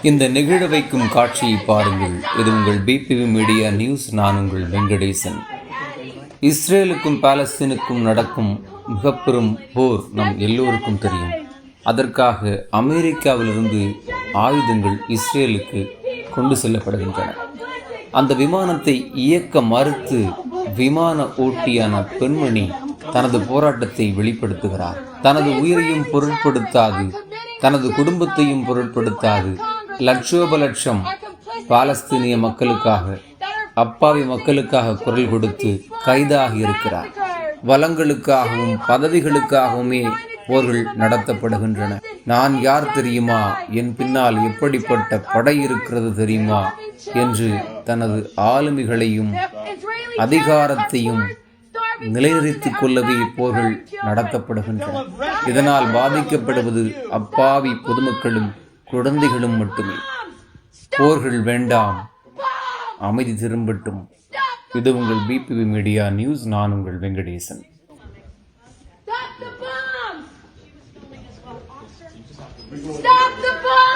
இந்த நெகிழ வைக்கும் காட்சியை பாருங்கள். இது உங்கள் பிபிவி மீடியா நியூஸ். நான் உங்கள் வெங்கடேசன். இஸ்ரேலுக்கும் பாலஸ்தீனுக்கும் நடக்கும் மிக பெரும் போர் நம் எல்லோருக்கும் தெரியும். அதற்காக அமெரிக்காவிலிருந்து ஆயுதங்கள் இஸ்ரேலுக்கு கொண்டு செல்லப்படுகின்றன. அந்த விமானத்தை இயக்க மறுத்து விமான ஓட்டியான பெண்மணி தனது போராட்டத்தை வெளிப்படுத்துகிறார். தனது உயிரையும் பொருட்படுத்தாது, தனது குடும்பத்தையும் பொருட்படுத்தாது லட்சோப லட்சம் பாலஸ்தீனிய மக்களுக்காக, அப்பாவி மக்களுக்காக குரல் கொடுத்து கைதாகி இருக்கிறார். வளங்களுக்காகவும் பதவிகளுக்காகவுமே போர்கள் நடத்தப்படுகின்றன. நான் யார் தெரியுமா, என் பின்னால் எப்படிப்பட்ட படை இருக்கிறது தெரியுமா என்று தனது ஆளுமைகளையும் அதிகாரத்தையும் நிலைநிறுத்திக் கொள்ளவே போர்கள் நடத்தப்படுகின்றன. இதனால் பாதிக்கப்படுவது அப்பாவி பொதுமக்களும் குழந்தைகளும் மட்டுமே. போர்கள் வேண்டாம், அமைதி திரும்பட்டும். இது உங்கள் பிபிவி மீடியா நியூஸ். நான் உங்கள் வெங்கடேசன். Stop the bomb!